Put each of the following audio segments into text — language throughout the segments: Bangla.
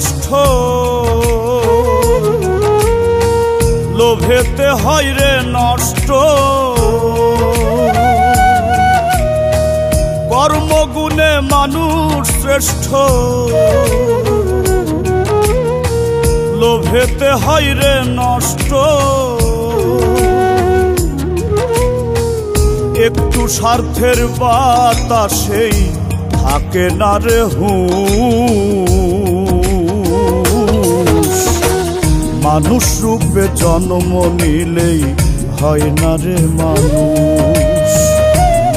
শ্রেষ্ঠ, লোভেতে হয় রে নষ্ট। কর্মগুণে মানুষ শ্রেষ্ঠ, লোভেতে হয় রে নষ্ট। একটু স্বার্থের বাতাসেই থাকে না রে হুঁশ। মানুষ রূপে জন্ম নিলেই হয় না রে মানুষ।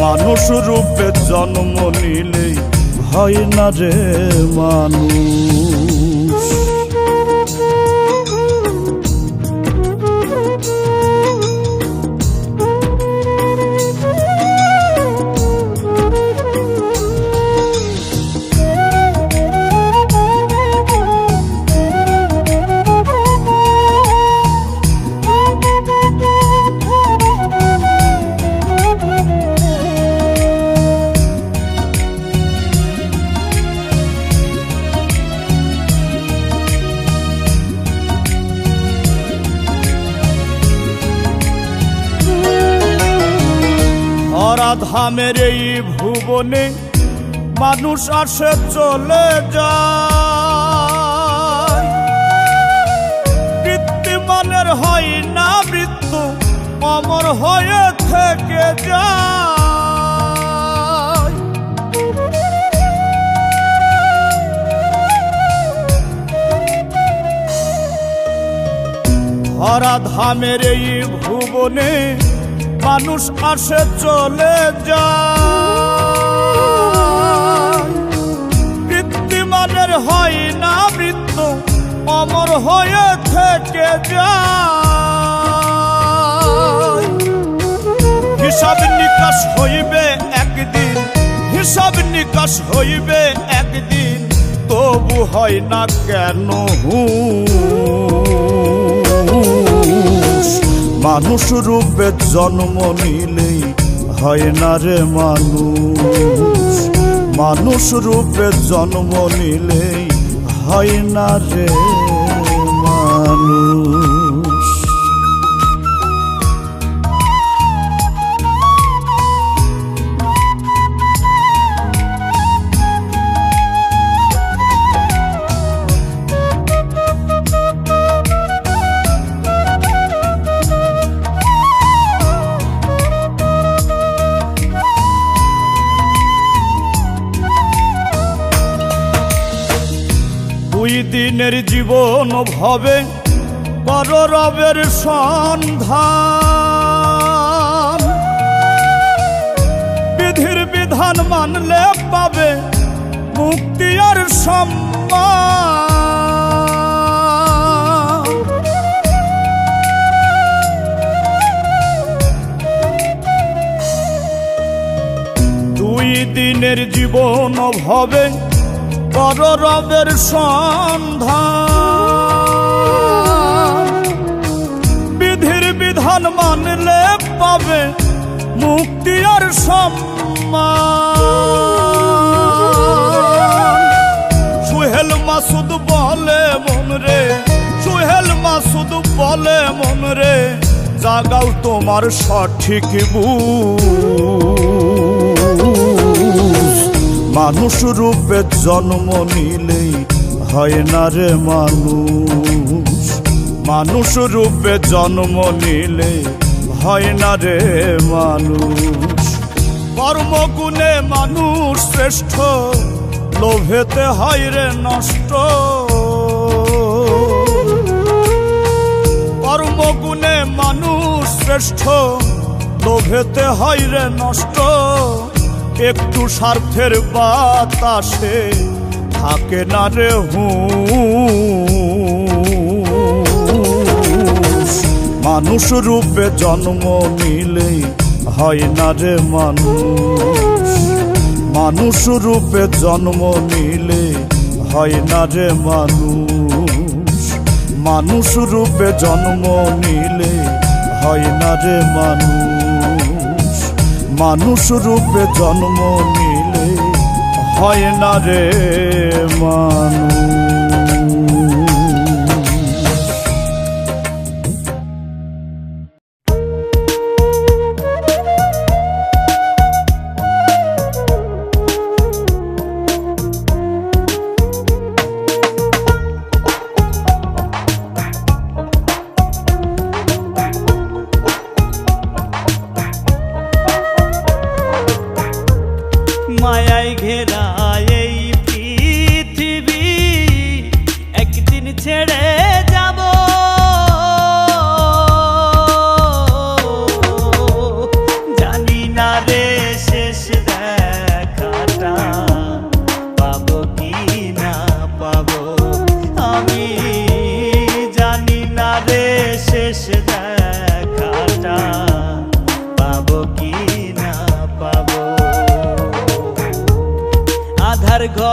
মানুষ রূপে জন্ম নিলেই হয় না রে মানুষ। ধরাধামের এই ভুবনে মানুষ আসে চলে যায়। কৃত্রিমানের হয় না মৃত্যু, অমর হয়ে থেকে যায়। ধরাধামের এই ভুবনে মানুষ আসে চলে যায়। কৃত্রিমানের হয় না মৃত্যু, অমর হয়ে থেকে যায়। হিসাব নিকাশ হইবে একদিন, হিসাব নিকাশ হইবে একদিন, তবু হয় না কেন হুঁশ। মানুষ রূপে জন্ম নিলেই হয় না রে মানুষ। মানুষ রূপে জন্ম নিলেই হয় না রে মানুষ। দুই দিনের জীবন ভবে কর রবের সন্ধান। বিধির বিধান মানলে পাবে মুক্তি আর সম্মান। দুই দিনের জীবন ভবে কর রবের সন্ধান। বিধির বিধান মানলে পাবে মুক্তি আর সম্মান। সুহেল মাসুদ বলে মন রে, সুহেল মাসুদ বলে মন রে, জাগাও তোমার সঠিক বুঝ। মানুষ রূপে জন্ম নিলেই হয় না রে মানুষ। মানুষ রূপে জন্ম নিলে হয় না রে মানুষ। কর্মগুণে মানুষ শ্রেষ্ঠ, লোভেতে হয় রে নষ্ট। কর্মগুণে মানুষ শ্রেষ্ঠ, লোভেতে হয় রে নষ্ট। একটু স্বার্থের বাতাসে থাকে না রে হুঁশ। মানুষ রূপে জন্ম নিলেই হয় না রে মানুষ। মানুষ রূপে জন্ম নিলে হয় না রে মানুষ। মানুষ রূপে জন্ম নিলে হয় না রে মানুষ। মানুষ রূপে জন্ম নিলে হয় না রে মানুষ।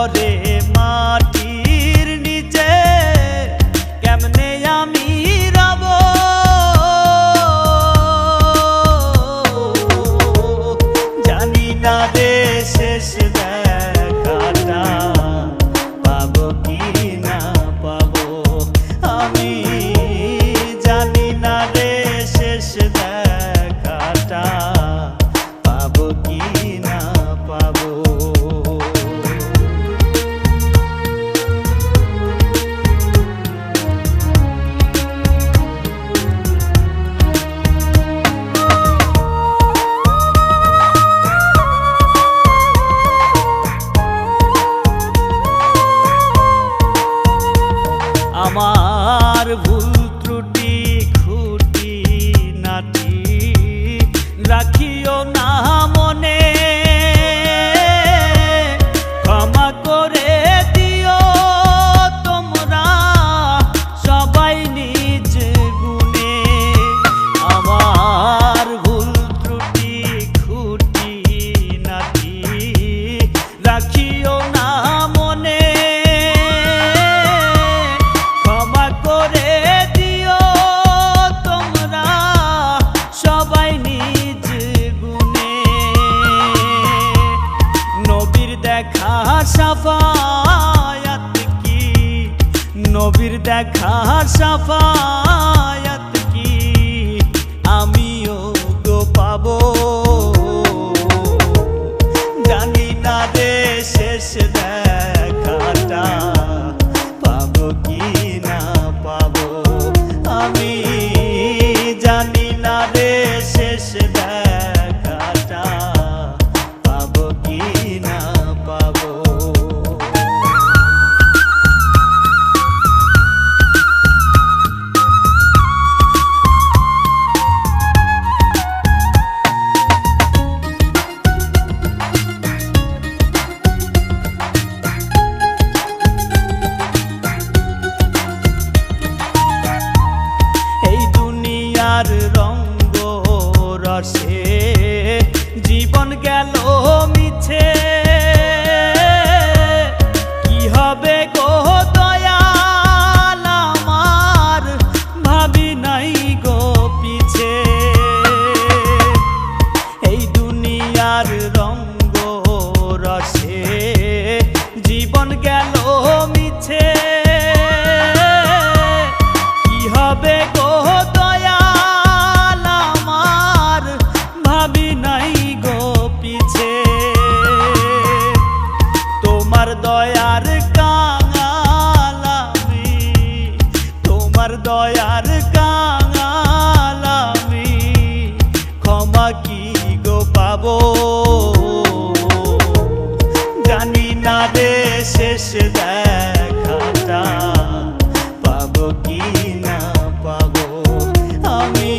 ঘরে মাটির নিচে কেমনে আমি রব, জানি না রে শেষ দেখাটা পাবো কি না পাবো, আমি জানি না রে শেষ দেখাটা পাবো কি না পাবো। আমার ভুল ত্রুটি খুঁটি নাটি রাখিও না মনে, ক্ষমা করে দিও তোমরা সবাই নিজ গুণে। আমার ভুল ত্রুটি খুঁটি নাটি রাখিও না মনে, দেখা সাফায়াত কি, নবীর দেখা সাফায়াত কি আমিও গো পাবো, জানি না রে শেষ দেখাটা পাবো কি না পাবো, আমি জানি না রে শেষ দেখাটা পাবো কি না পাবো। এই দুনিয়ার রঙ্গ রসে জীবন গেল মিছে, কি হবে গো দয়াল আমার ভাবি নাই গো পিছে। এই দুনিয়ার রঙ্গ রসে জীবন গেল মিছে, কি হবে গো দয়াল আমার ভাবি নাই গো পিছে। তোমার দয়ার কাঙাল আমি, তোমার দয়ার কাঙাল আমি, ক্ষমা কি গো পাবো, জানি না রে শেষ দেখাটা পাবো কি না পাবো, আমি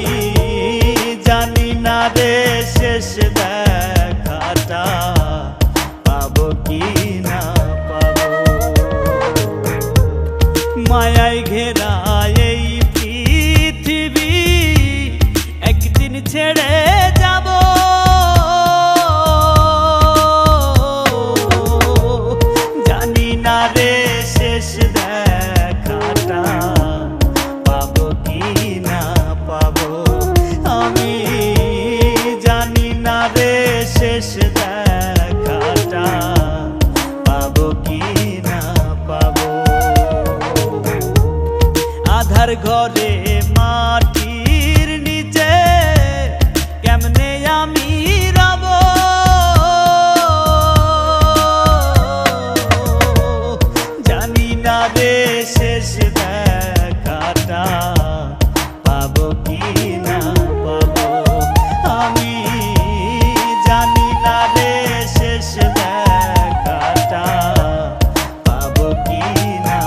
জানি না রে শেষ দেখাটা পাবো কি না পাবো। মায়ায় ঘেরা এই পৃথিবী একদিন ছেড়ে যাব, জানি না রে শেষ দেখাটা পাবো কি না পাবো, আমি জানি না রে শেষ দেখাটা পাবো কি না পাবো। আধার ঘরে মাটির নিচে কেমনে আমি রব, জানি না রে শেষ দেখাটা পাবো কি না পাবো, আমি জানি না রে শেষ দেখাটা পাবো কি না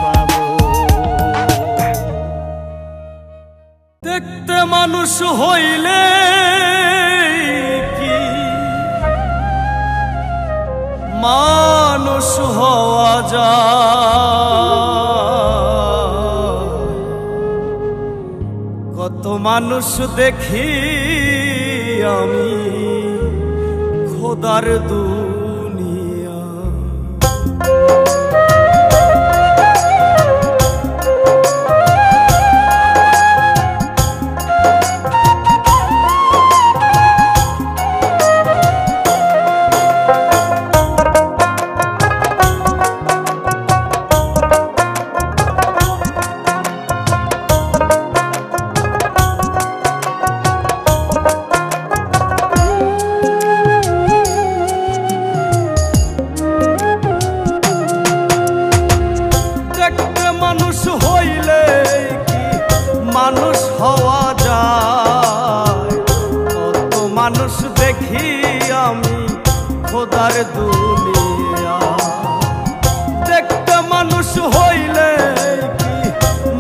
পাবো। দেখতে মানুষ হইলে কি মানুষ হওয়া যায়, কত মানুষ দেখি আমি খোদার দুনিয়া।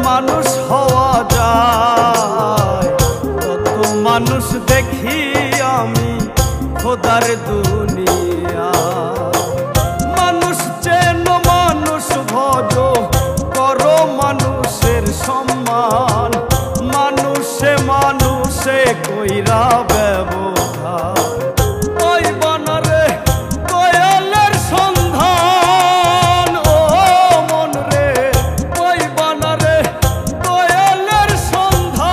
মানুষ হওয়া যায়। কত মানুষ দেখি আমি খোদার দুনিয়া। মানুষ চেন মানুষ ভজ করো মানুষের সম্মান। মানুষে মানুষে কইরা ব্যবহার। ওই বানারে দয়ালের সন্ধান, ও মন রে ওই বানারে দয়ালের সন্ধান।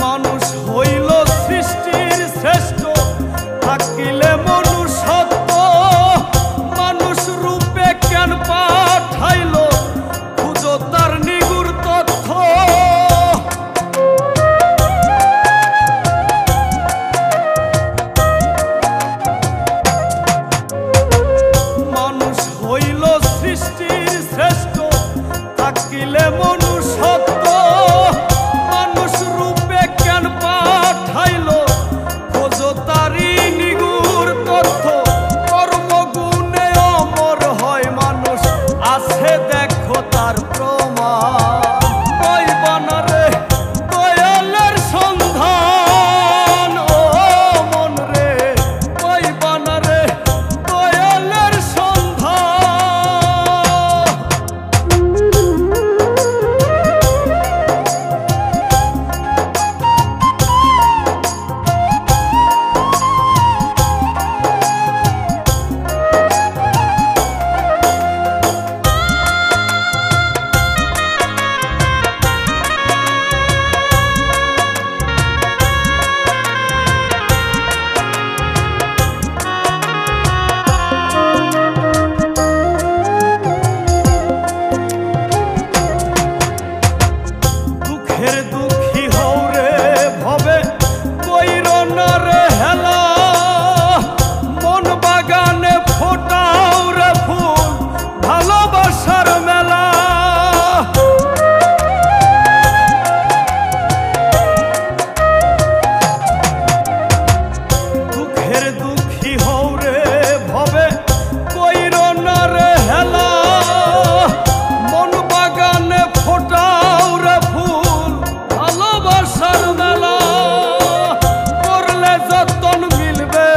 মানুষ হইল সৃষ্টির শ্রেষ্ঠ, থাকিলে মনুষ্যত্ব। মানুষ রূপে কেন পাঠাইল, খুঁজো তার নিগুড় তথ্য। মানুষ হইল সৃষ্টির শ্রেষ্ঠ, থাকিলে মনুষ্যত্ব। মানুষ রূপে কেন পাঠাইল, খোঁজো তারি নিগুড় তথ্য। কর্মগুণে অমর হয় মানুষ, আছে দেখো তার প্রমাণ। ওই বানারে দয়ালের সন্ধান, ও মন রে ওই বানারে দয়ালের সন্ধান। দুঃখের দুঃখী হও রে ভবে, কইরো না রে হেলা। মন বাগানে ফোটাও রে ফুল, ভালোবাসার মেলা। দুঃখের দুঃখী হও রে ভবে, কইরো না রে হেলা। মন বাগানে ফোটাও রে ফুল, ভালোবাসার মেলা। করলে যতন মিলবে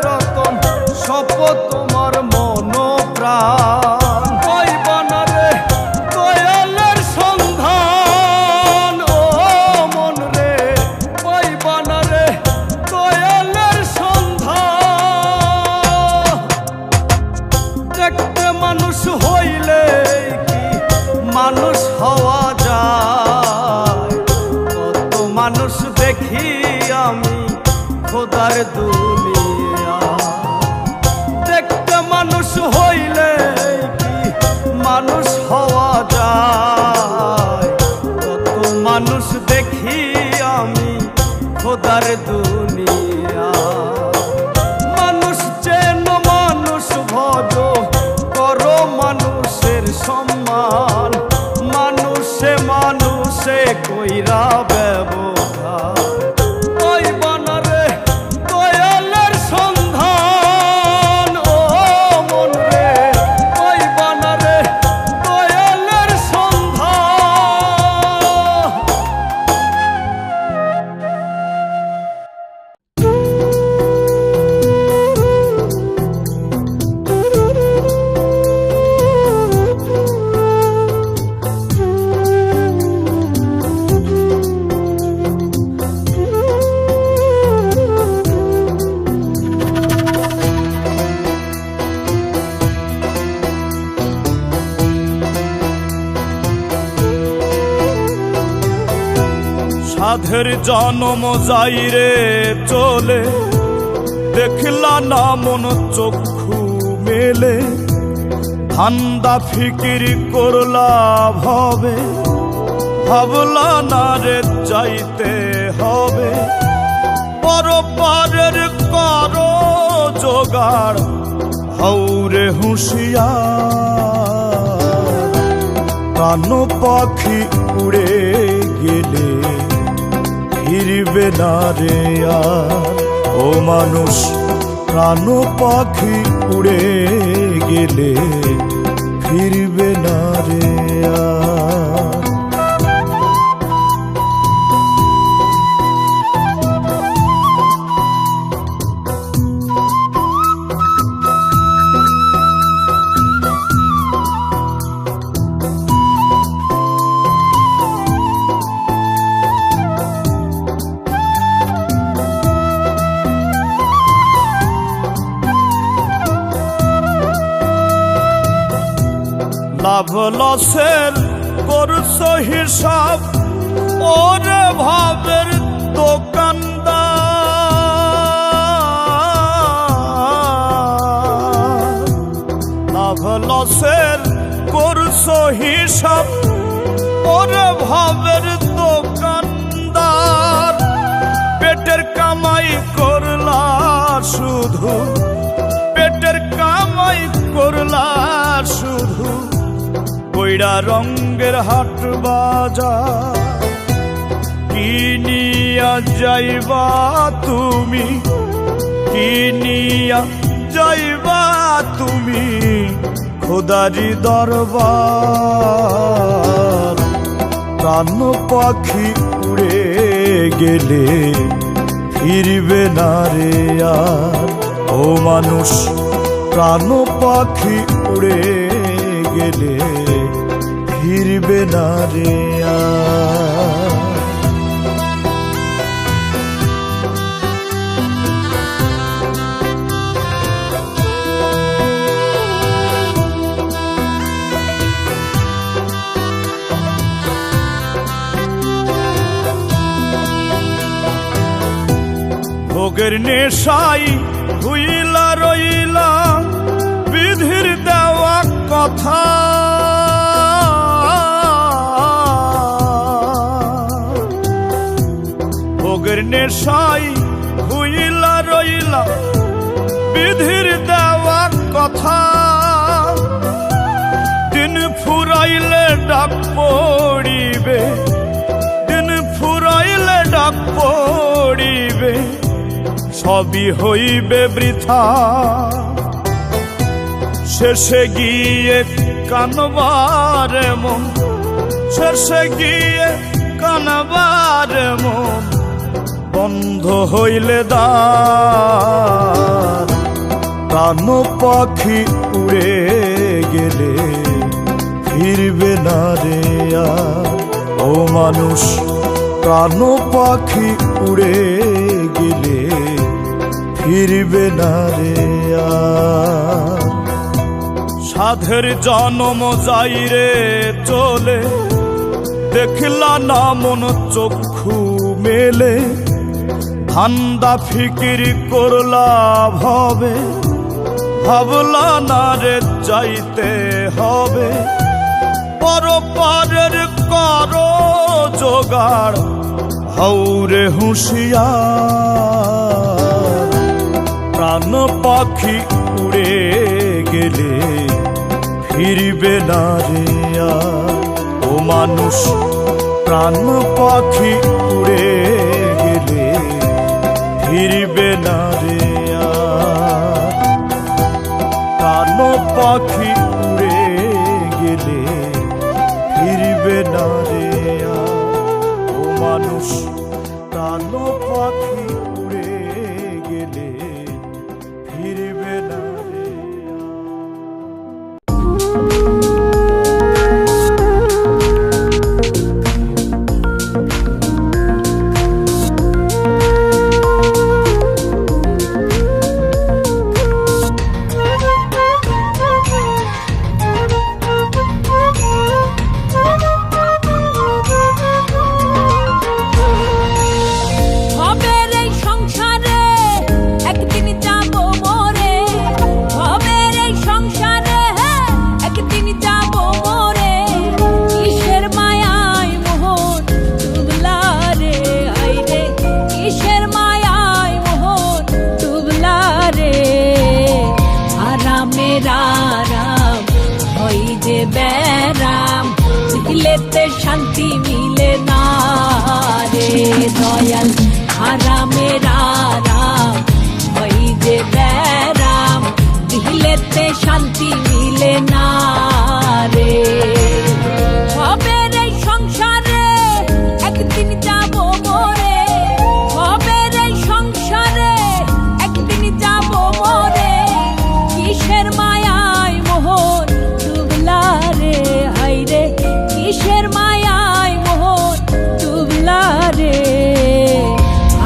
রতন, শপথ তোমার মন প্রাণ। ওই বানারে দয়ালের সন্ধান, ও মন রে ওই বানারে দয়ালের সন্ধান। দেখতে মানুষ হইলে কি মানুষ হওয়া যায়। কত মানুষ দেখি আমি খোদার দুনিয়া। দেখতে মানুষ হইলে কি মানুষ হওয়া যায়। কত মানুষ দেখি আমি খোদার দুনিয়া। মানুষ চেন মানুষ ভজ করো মানুষের সম্মান। মানুষে মানুষে কইরা ব্যবহার। ওই বানারে দয়ালের সন্ধান, ও মন রে ওই বানারে দয়ালের সন্ধান। সাধের জন্ম যাইরে চলে, দেখলা না মন চক্ষু মেলে। ধান্দা ফিকির করলা ভবে, ভাবলা না রে যাইতে হবে, পরপারের করো জোগাড়, হৌরে হুঁশিয়ার। প্রাণ পাখি উড়ে গেলে ফিরবে না রে আর, ও মানুষ প্রাণ পাখি উড়ে গেলে ফিরবে না রে আর। লাভ লসের করছো হিসাব, ওরে ভাবের দোকানদার। লাভ লসের করছো হিসাব, ওরে ভাবের দোকানদার। পেটের কামাই করলা শুধু, পেটের কামাই করলা শুধু, কইরা রঙ্গের হাট বাজার। কিনিয়া যাইবা তুমি, কিনিয়া যাইবা তুমি খোদারি দরবার। প্রাণ পাখি উড়ে গেলে ফিরবে না রে আর, ও মানুষ প্রাণ পাখি উড়ে গেলে ফিরবে না রে আর। ভোগের নেশাই হইলা রইলা বিধির দেওয়া কথা। ভোগের নেশাই হইলা রইলা বিধির দেওয়া কথা। দিন ফুরাইলে ডাক পড়িবে, দিন ফুরাইলে ডাক পড়িবে, সবই হইবে বৃথা। শেষে গিয়ে কানবার মন, শেষে গিয়ে কানবার মন, বন্ধ হইলে দ্বার। প্রাণ পাখি উড়ে গেলে ফিরবে না রে আর, ও মানুষ প্রাণ পাখি উড়ে গেলে ফিরবে না রে আর। সাধের জনম যাইরে চলে, দেখলা না মন চক্ষু মেলে। ধান্দা ফিকির করলা ভবে, ভাবলা না রে যাইতে হবে, পরপারের করো জোগাড়, হৌরে হুঁশিয়ার। প্রাণ পাখি উড়ে গেলে ফিরবে না রে আর, ও মানুষ প্রাণ পাখি উড়ে গেলে ফিরবে না রে আর। প্রাণ পাখি উড়ে গেলে ফিরবে না রে আর, ও মানুষ প্রাণ পাখি উড়ে গেলে ফিরবে না রে আর। ব্যারাম দিলেতে শান্তি মিলে না রে দয়াল আরামের আরাম ওই যে ব্যারাম দিলেতে শান্তি মিলে না রে হবের এই সংসারে একদিন যাব মরে হবের এই সংসারে একদিন যাব মরে কিসের মায়ায় মোহন ডুবলা রে হাইরে কিসের মায়ায় মোহন ডুবলা রে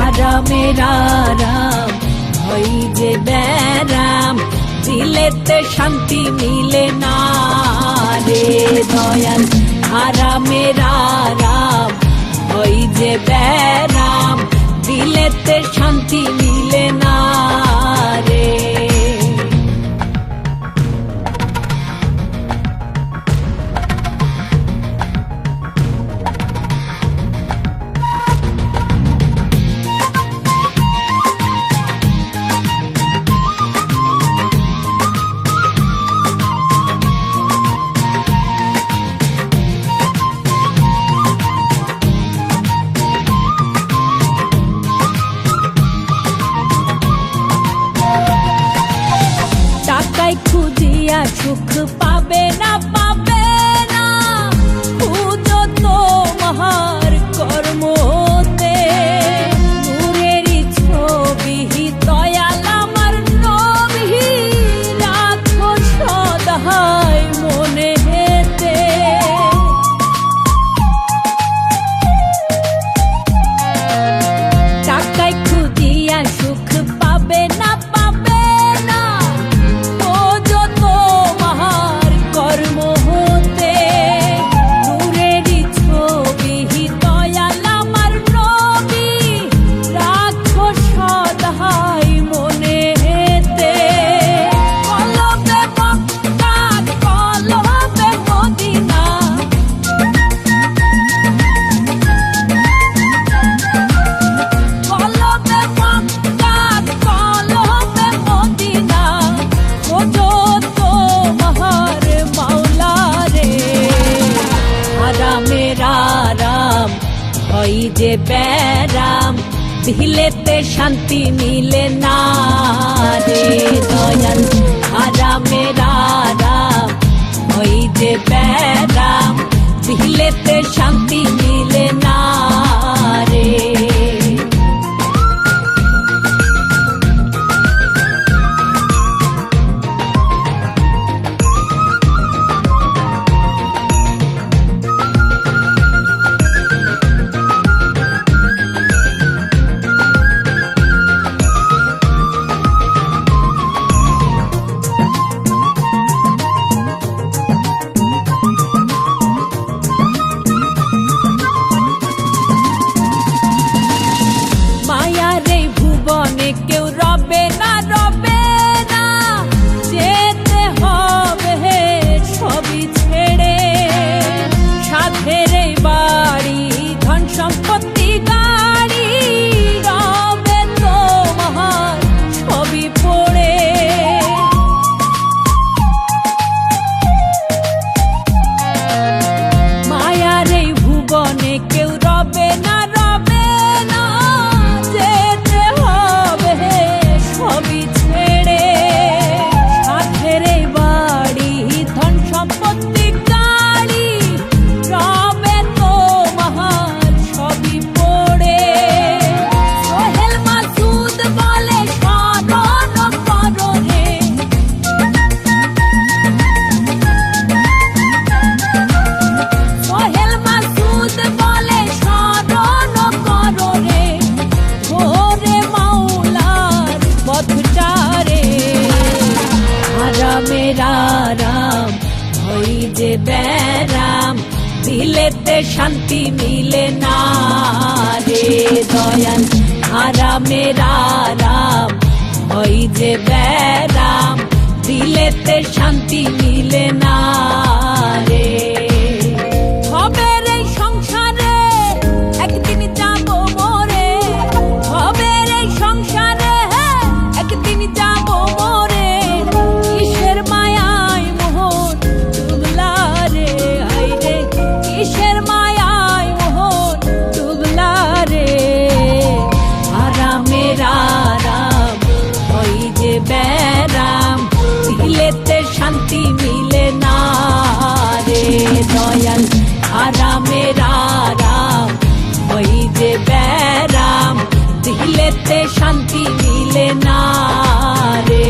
আরামের আরাম ওই যে ব্যারাম দিলেতে শান্তি মিলে না রে দয়াল আরামের আরাম ওই যে ব্যারাম দিলেতে শান্তি মিলে না রে টাকায় খুঁজিয়া সুখ পাবে না খুঁজো তো মহার কর্মতে নূরেরই ছবি দয়াল আমার নবী রাখো সদাই মনে হেতে টাকায় খুঁজিয়া সুখ পাবে না ও যত মহার কর্ম হতে নূরেরই ছবি দয়াল আমার নবী রাখো সদাই মনে হেতে কলবে মক্কা কলবে মদিনা কলবে মক্কা কলবে মদিনা খোঁজো তো মহার মাওলা রে আরামের আরাম ওই যে ব্যারাম দিলেতে শান্তি মিলে না রে দয়াল আরামের আরাম ওই যে ব্যারাম দিলেতে শান্তি মিলে না রে মায়ার এই ভুবনে কেউ রবে না যেতে হবে সবই ছেড়ে সাধের এই বাড়ি ধন সম্পত্তি গাড়ি রবে তো মহার সবই পড়ে মায়ার এই ভুবনে কেউ রবে না যেতে হবে সবই ছেড়ে সাথের এই বাড়ি ধন সম্পত্তি গাড়ি রবে তো মহার সবই পড়ে সোহেল মাসুদ বলে স্মরণ করো রে সোহেল মাসুদ বলে স্মরণ করো রে ওরে মাওলার পথটারে আরামের আরাম ওই যে ব্যারাম দিলেতে শান্তি মিলে না রে দয়াল আরামের আরাম ওই যে ব্যারাম দিলেতে শান্তি মিলে না রে হবের এই সংসারে একদিন যাব মরে হবের এই সংসারে একদিন যাব মরে কিসের মায়ায় মোহন ডুবলা দয়াল আরামের আরাম ওই যে ব্যারাম দিলেতে শান্তি মিলে না রে।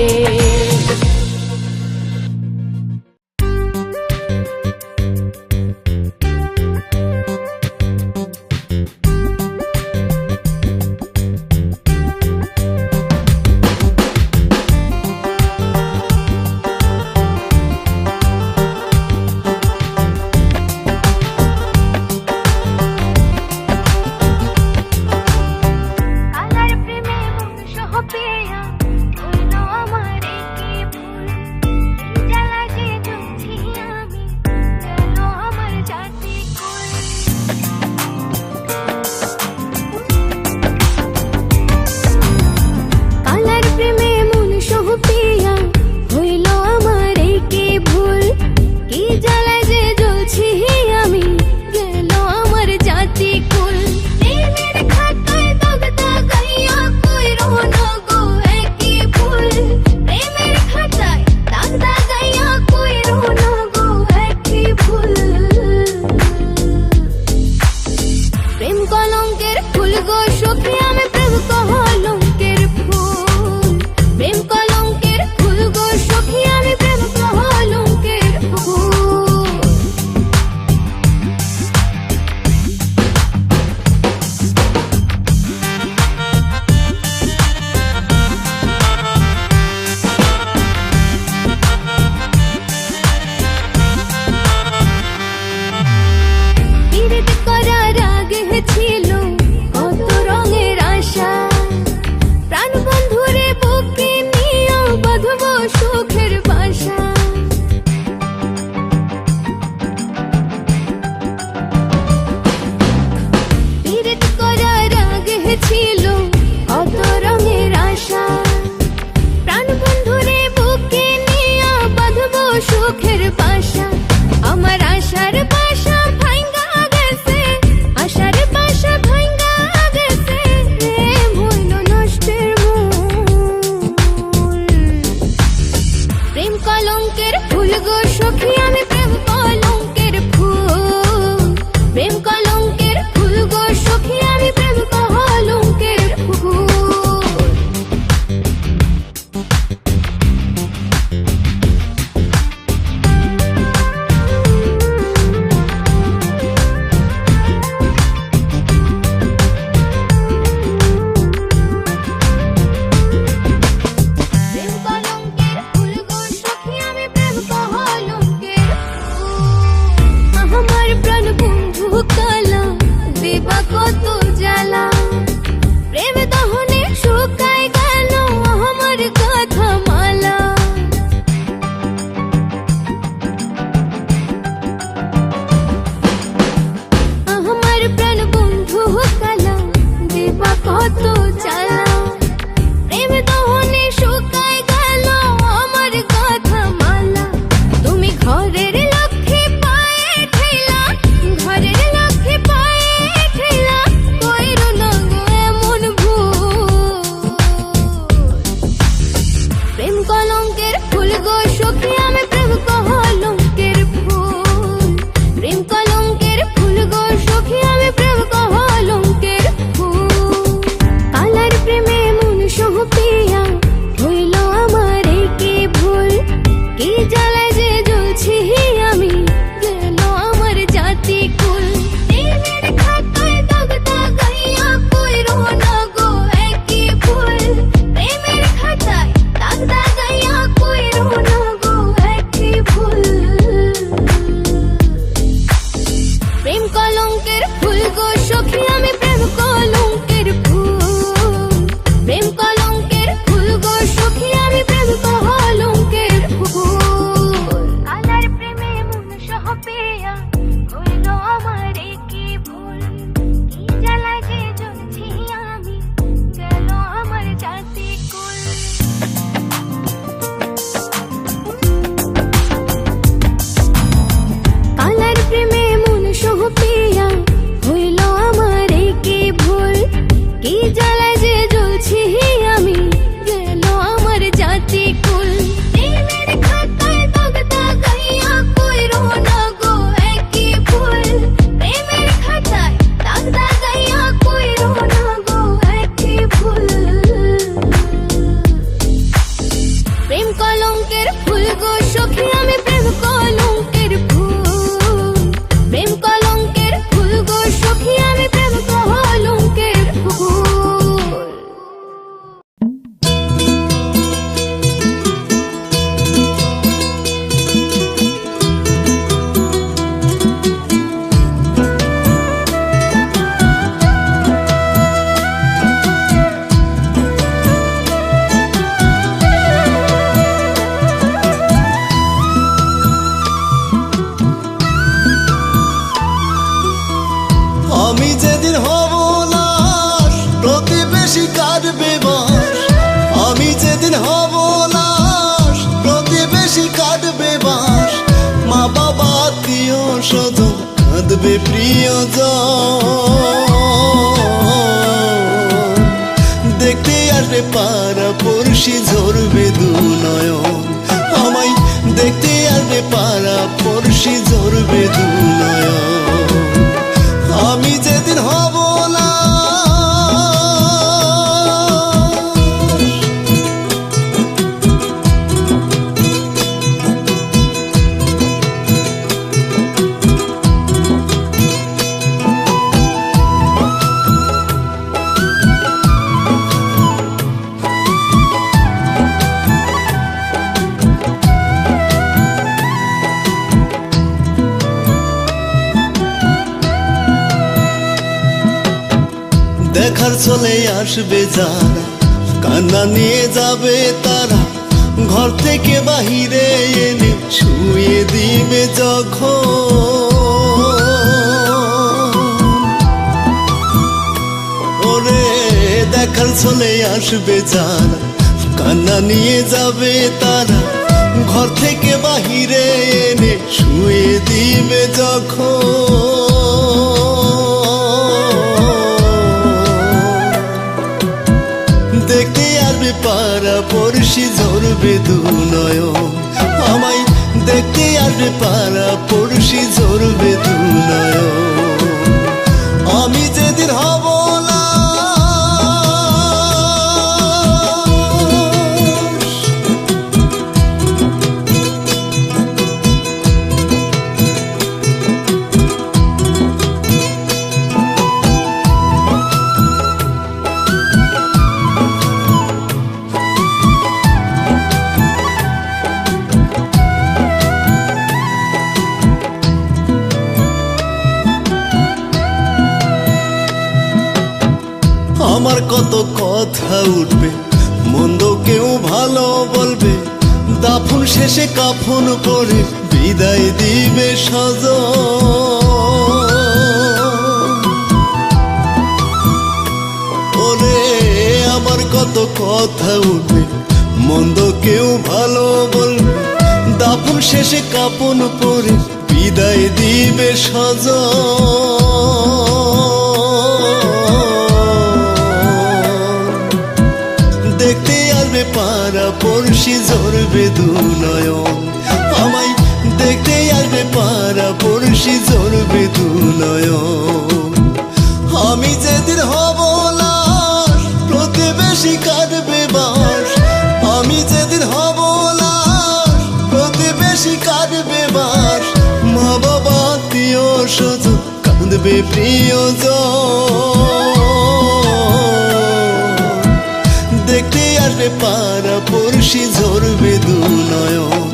কাঁদবে প্রিয়জন, দেখতে আসবে পাড়া পড়শি ঝরবে দু নয়ন, আমায় দেখতে আসবে পাড়া পড়শি ঝরবে দু নয়ন। আমি যেদিন হব না দেখার চলে আসবে যারা, কান্না নিয়ে যাবে তারা, ঘর থেকে বাহিরে এনে শুয়ে দিবে যখন। ওরে দেখার চলে আসবে যারা, কান্না নিয়ে যাবে তারা, ঘর থেকে বাহিরে এনে শুয়ে দিবে যখন। দেখতে আসবে পাড়া পড়শি ঝরবে দু নয়ন, আমায় দেখতে আসবে পাড়া পড়শি ঝরবে দু নয়ন। আমি যেদিন হব না আমার কত কথা উঠবে, মন্দ কেউ ভালো বলবে, দাফন শেষে কাফন পরে বিদায় দিবে সজন। ওরে আমার কত কথা উঠবে, মন্দ কেউ ভালো বলবে, দাফন শেষে কাফন পরে বিদায় দিবে সজন। দেখতে আসবে পাড়া পড়শি ঝরবে দু নয়ন, আমায় দেখতে আসবে পাড়া পড়শি ঝরবে দু নয়ন। আমি যেদিন হব না প্রতিবেশী কাঁদবে বাঁশ, আমি যেদিন হব না প্রতিবেশী কাঁদবে বাঁশ, মা বাবা আত্মীয় স্বজন কাঁদবে প্রিয়জন। দেখতে আসবে পাড়া পড়শি ঝরবে দু নয়ন,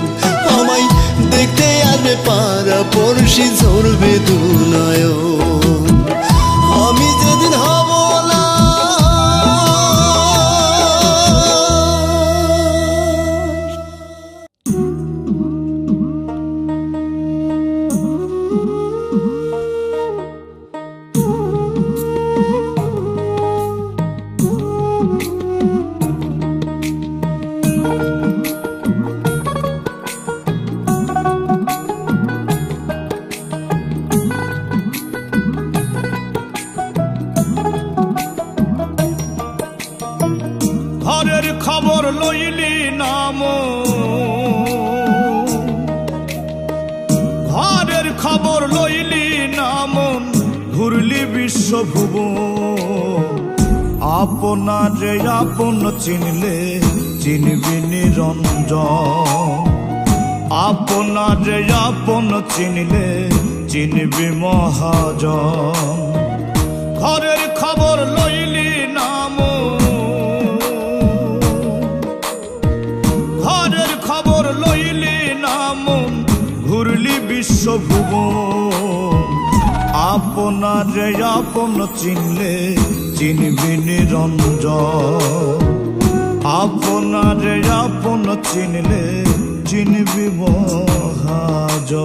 আমায় দেখতে আসবে পাড়া পড়শি ঝরবে দু নয়ন। আমি যেদিন হব না ঘরের খবর লইলি নাম, ঘরের খবর লইলি নাম, ঘুরলি বিশ্বভুবন। আপনারে আপন চিনলে চিনবি নিরঞ্জন, আপনারে আপন চিনলে চিনবি মহাজন। ঘরের খবর লইলি নাম, ঘরের খবর লইলি নাম, ঘুরলি বিশ্বভুবন। আপনারে আপন চিনলে চিনবি নিরঞ্জন, আপনারে আপন চিনলে চিনবি মহাজন।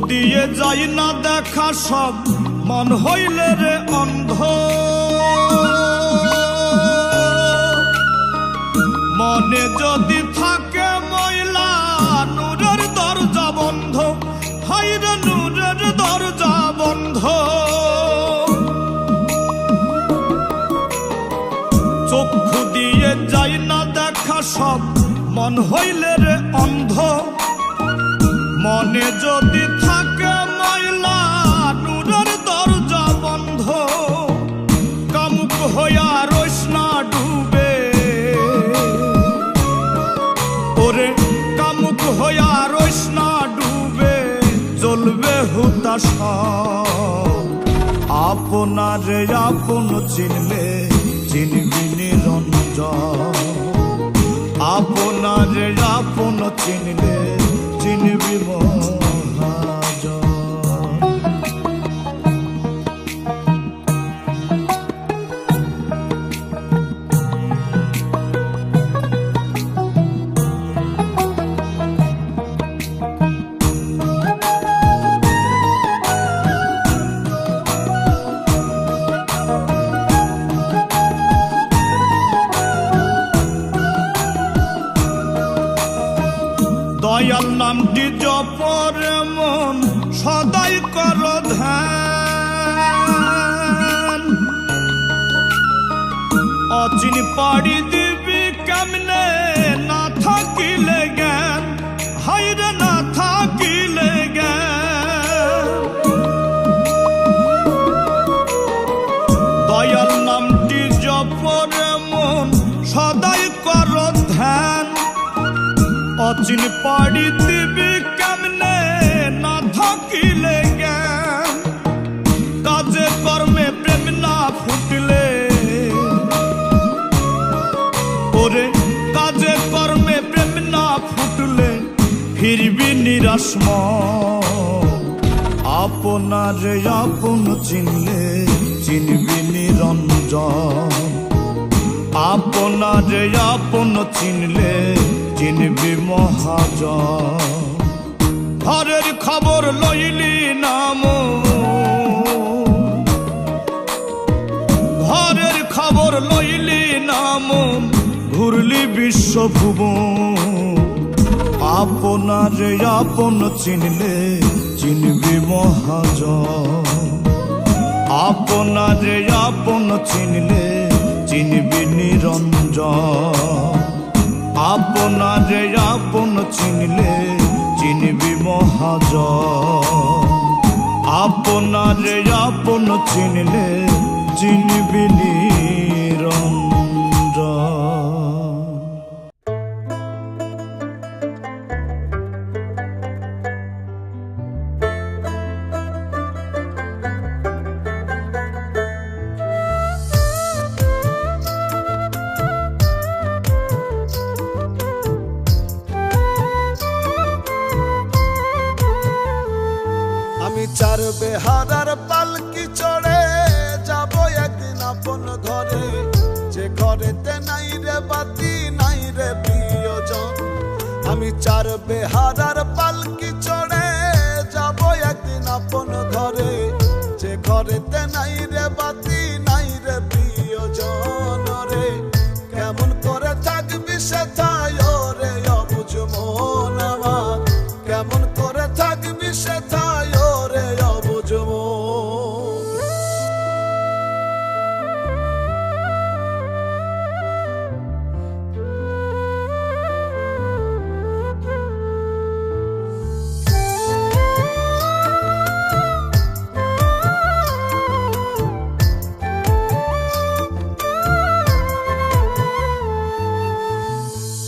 দিয়ে যাই না দেখা সব মন হইলে রে অন্ধ মনে যদি থাকে ময়লা নূরের দরজা বন্ধ হায়রে নূরের দরজা বন্ধ চক্ষু দিয়ে যাই না দেখা সব মন হইলে রে অন্ধ মনে যদি থাকে ময়লা নূরের দরজা বন্ধ কামুক হইয়া রইস না ডুবে ওরে কামুক হইয়া রইস না ডুবে জ্বলবে হুতাশ আপনারে আপন চিনলে চিনবি নিরঞ্জন আপনারে আপন চিনলে চিনবি মহাজন দয়াল নামটি জপরে মন সদাই কর ধ্যান অচিন পাড়ি দিবি কেমনে না থাকিলে জ্ঞান হায়রে না থাকিলে জ্ঞান দয়াল নামটি জপরে মন সদাই কর ধ্যান অচিন পাড়ি দিবি কেমনে না থাকিলে জ্ঞান কাজে কর্মে প্রেম না ফুটলে ওরে কাজে কর্মে প্রেম না ফুটলে ফিরবি নিরাশ আপনারে আপন চিনলে চিনবি নিরঞ্জন আপনারে আপন চিনলে চিনবি মহাজন ঘরের খবর লইলি নাম ঘরের খবর লইলি নাম ঘুরলি বিশ্বভুবন আপনারে আপন চিনলে চিনবি মহাজন আপনারে আপন চিনলে চিনবি নিরঞ্জন আপনারে আপন চিনলে চিনবি মহাজন আপনারে আপন চিনলে চিনবি নিরঞ্জন চার বেহারার পালকি চড়ে যাব একদিন আপন ঘরে যে ঘরেতে নাই রে বাতি নাই রে প্রিয়জন আমি চার বেহারার পালকি চড়ে যাব একদিন আপন ঘরে যে ঘরেতে নাই রে বাতি নাই রে প্রিয়জন রে কেমন করে থাকবি সেথায় রে অবুঝ মন আমার কেমন করে থাকবি সেথায় রে অবুঝ মন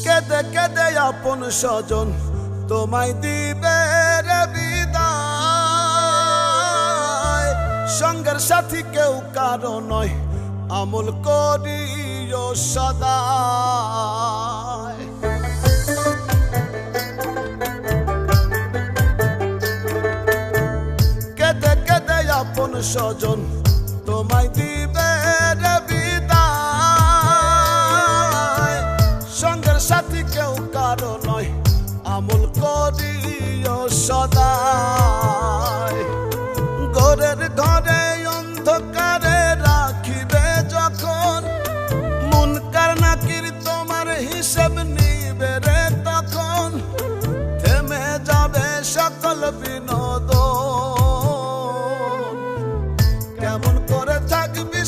কেদে কেদে আপন স্বজন তোমায় দিবে রে বিদায় সঙ্গের সাথী কেউ কারো নয় আমল করিও সদা কেদে কেদে আপন স্বজন তোমায় দিবে রে বিদায় সঙ্গের সাথী কেউ কারো নয় আমল করিও সদা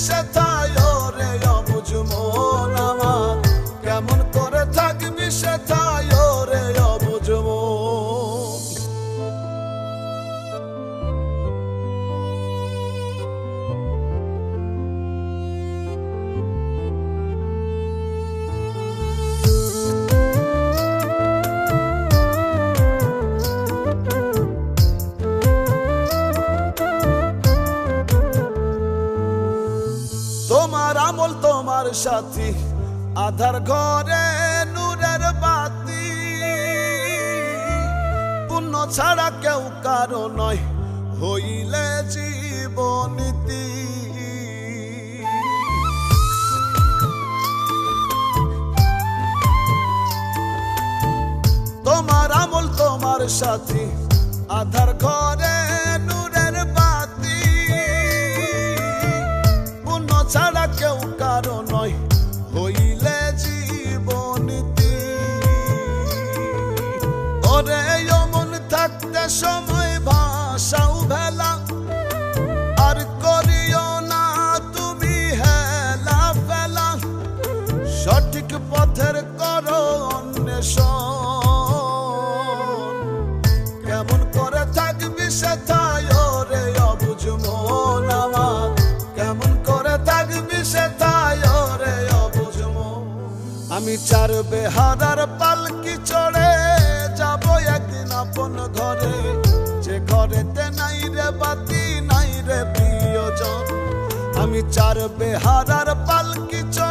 সেথায় রে অবুঝ মন আমার, কেমন করে থাকবি সেথায় রে অবুঝ মন। তোমার আমল তোমার সাথী, আধার ঘরে নূরের বাতি, পুণ্য ছাড়া কেউ কারো নয় হইলে জীবনীতি। তোমার আমল তোমার সাথী, আধার ঘরে নূরের বাতি, ছাড়া কেউ কারো নয় হইলে জীবনীতি। ওরে মন থাকতে সময় ভাষাও ভেলা, আর করিও না তুমি হেলা ফেলা, সঠিক পথের করো অন্বেষণ। কেমন করে থাকবি সেথায় রে অবুঝ মন আমার, কেমন করে থাকবি সেথায় রে অবুঝ মন। আমি চার বেহারার পালকি চড়ে যাব একদিন আপন ঘরে, যে ঘরেতে নাই রে বাতি নাই রে প্রিয়জন। আমি চার বেহারার পালকি চড়ে